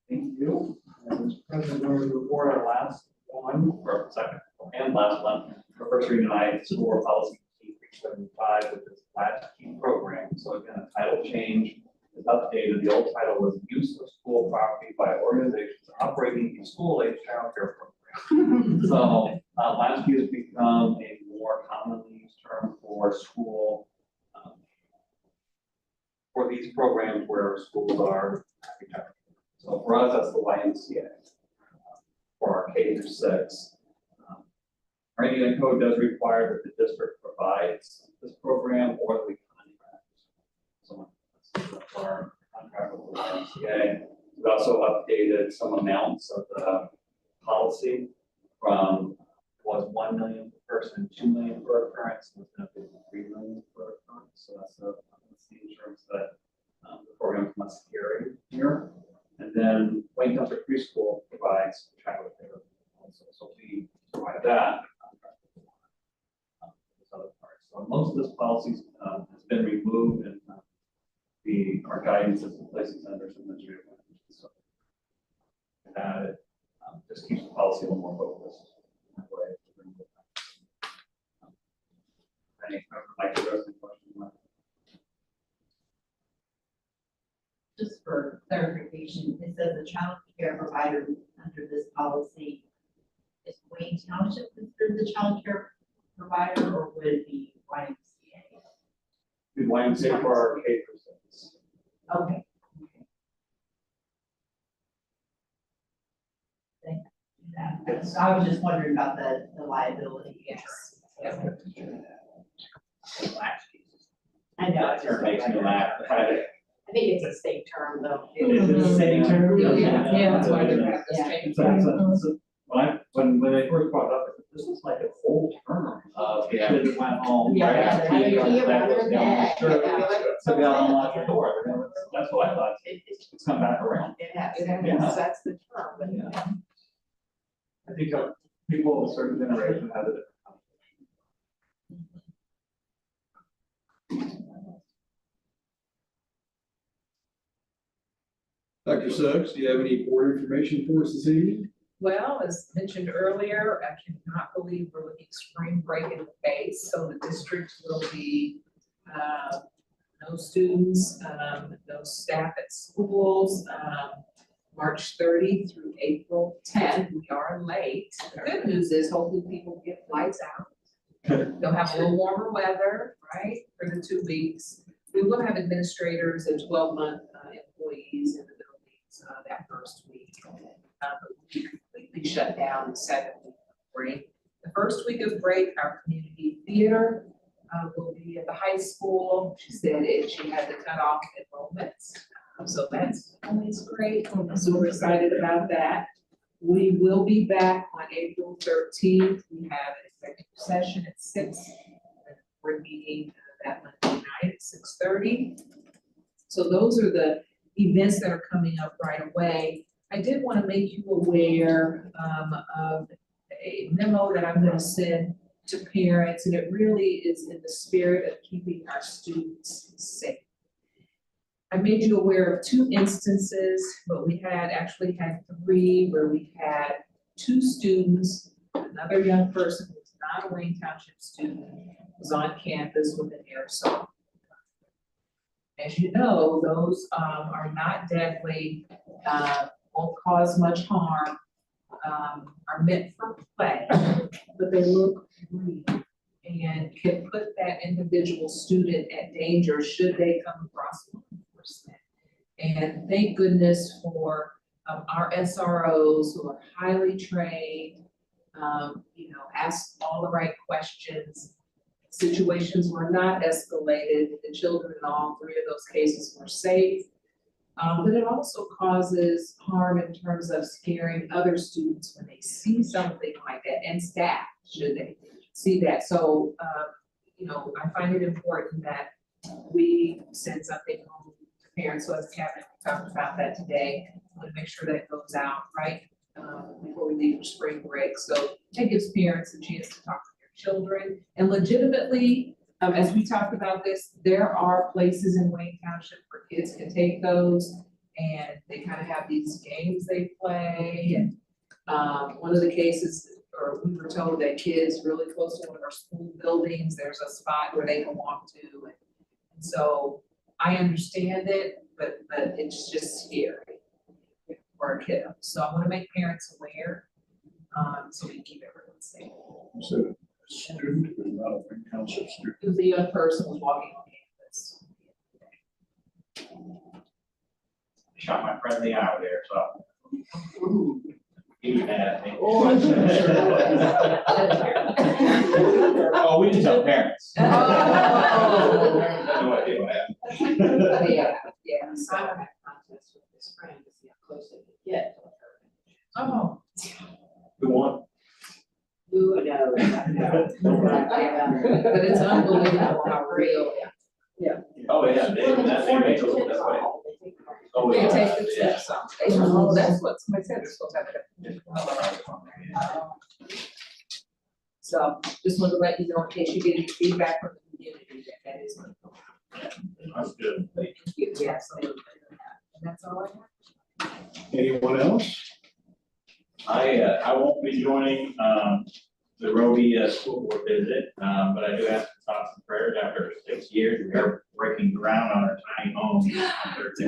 Speaker 5: Thank you. And Mr. President, members of the board, our last one, or second and last one, for first reading tonight, school policy 375, which is latchkey program. So again, a title change is updated. The old title was use of school property by organizations operating a school-age child care program. So latchkey has become a more commonly used term for school, for these programs where schools are. So for us, that's the YMCA. For our K through 6, Our Indiana code does require that the district provides this program or that we contract someone. That's our contract with the YMCA. We also updated some amounts of the policy from was 1 million per person, 2 million per occurrence, and it's going to be 3 million per occurrence. So that's the insurance that the program must carry here. And then Wayne Township Preschool provides child care also. So we provide that. Other parts. So most of this policy has been removed, and our guidance is in places under some administrative. So that it just keeps the policy a little more focused. That way. Any like the rest of the question?
Speaker 13: Just for clarification, it says the child care provider under this policy is Wayne Township considered the child care provider, or would it be YMCA?
Speaker 5: Did YMCA for our K for 6?
Speaker 13: Okay. Thank you. That. I was just wondering about the liability.
Speaker 3: Yes.
Speaker 13: I know.
Speaker 12: That term makes me laugh.
Speaker 14: I think it's a state term though.
Speaker 5: It is a state term.
Speaker 2: Yeah,
Speaker 3: That's why they're have this
Speaker 13: Yeah.
Speaker 3: change.
Speaker 5: When they first brought it up, I said, this is like a full term of
Speaker 12: Yeah.
Speaker 5: kids went home.
Speaker 13: Yeah.
Speaker 5: right after
Speaker 13: Yeah.
Speaker 5: kindergarten, that goes down the
Speaker 13: Yeah.
Speaker 5: street,
Speaker 13: Yeah.
Speaker 5: so they all unlock the door. That's what I thought. It's come back around.
Speaker 14: It has,
Speaker 5: Yeah.
Speaker 14: that's the term, but
Speaker 5: Yeah. I think people of a certain generation have a different.
Speaker 10: Dr. Suggs, do you have any board information for us this evening?
Speaker 3: Well, as mentioned earlier, I cannot believe we're looking spring break in the face, so the district will be, no students, no staff at schools, March 30 through April 10. We are late. The good news is hopefully people get flights out. They'll have a little warmer weather, right, for the 2 weeks. We will have administrators and 12-month employees in the buildings that first week. But we'll be completely shut down the second week of break. The first week of break, our community theater will be at the high school. She said she had to cut off enrollments. So that's always great. So we're excited about that. We will be back on April 13th. We have an executive session at 6. We're meeting that Monday night at 6:30. So those are the events that are coming up right away. I did want to make you aware of a memo that I'm going to send to parents, and it really is in the spirit of keeping our students safe. I made you aware of 2 instances, but we actually had 3 where we had 2 students, another young person who was not a Wayne Township student, was on campus with an aerosol. As you know, those are not deadly, won't cause much harm, are meant for play, but they look real and can put that individual student at danger should they come across law enforcement. And thank goodness for our SROs who are highly trained, ask all the right questions. Situations were not escalated. The children in all 3 of those cases were safe. But it also causes harm in terms of scaring other students when they see something like that, and staff, should they see that. So, I find it important that we send something home to parents. So as Kevin talked about that today, I want to make sure that it goes out right before we leave for spring break. So that gives parents a chance to talk to their children. And legitimately, as we talked about this, there are places in Wayne Township where kids can take those, and they kind of have these games they play. And one of the cases, or we were told that kids really close to one of our school buildings, there's a spot where they can walk to. And so I understand it, but it's just scary for a kid. So I want to make parents aware, so we can keep everyone safe.
Speaker 8: So student who's not a Wayne Township student.
Speaker 3: It was a young person who was walking on campus.
Speaker 12: Shot my friend in the eye there, so. He was mad at me.
Speaker 3: Oh, I'm sure.
Speaker 12: Oh, we didn't tell parents.
Speaker 3: Oh.
Speaker 12: Parents had no idea what happened.
Speaker 3: Yeah,
Speaker 14: So I had a contest with this friend to see how close they could get to her.
Speaker 3: Oh.
Speaker 12: Who won?
Speaker 14: Who knows?
Speaker 3: But it's unbelievable how real.
Speaker 12: Oh, yeah, they make it look that way. Oh,
Speaker 3: They
Speaker 12: yeah.
Speaker 3: take the tips off. Oh, that's what somebody said, they're supposed to have it. So just wanted to let you know in case you get any feedback from the community, that is.
Speaker 12: That's good.
Speaker 3: Thank you. Yes, thank you. And that's all I have.
Speaker 8: Anyone else?
Speaker 12: I won't be joining, the Roby, school board visit, but I do have some thoughts and prayers after 6 years. We are breaking ground on our tiny home on Thursday.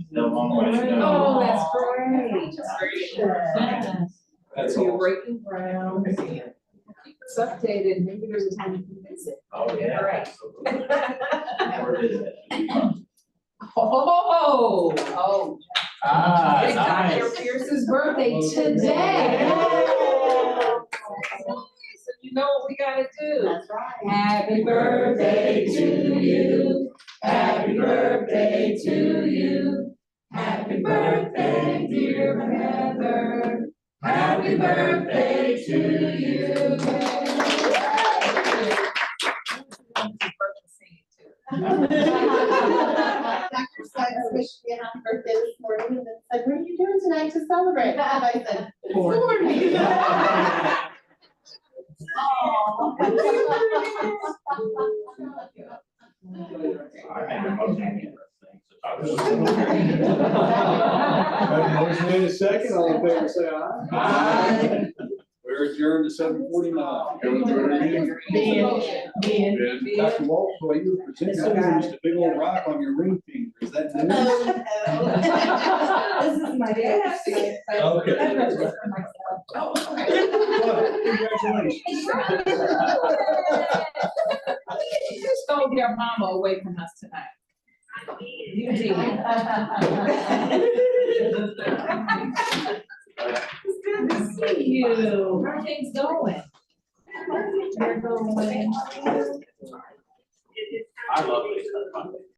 Speaker 12: Still a long way to go.
Speaker 3: Oh, that's great.
Speaker 7: That's
Speaker 3: So you're
Speaker 7: all.
Speaker 3: breaking ground. Keep us updated, maybe there's a time you can visit.
Speaker 12: Oh, yeah.
Speaker 3: Right.
Speaker 12: Never visit.
Speaker 3: Oh.
Speaker 12: Ah,
Speaker 3: It's Dr.
Speaker 12: nice.
Speaker 3: Pierce's birthday today. So you know what we gotta do.
Speaker 13: That's right.
Speaker 3: Happy birthday to you. Happy birthday to you. Happy birthday, dear Heather. Happy birthday to you.
Speaker 9: Dr. Sykes wished me a happy birthday this morning and then said, what are you doing tonight to celebrate? And I said, morning.
Speaker 12: I make a motion.
Speaker 8: Motion in a second, all in favor, say aye.
Speaker 12: Aye.
Speaker 8: We're adjourned to 7:49. Can we join our meeting? Ben, Dr. Walsh, while you were presenting, I noticed a big old rock on your ring finger. Is that new?
Speaker 11: This is my dad.
Speaker 8: Okay. Well, congratulations.
Speaker 3: You just stole your mama away from us tonight. You did. It's good to see you. How are things going? They're going.
Speaker 12: I love this.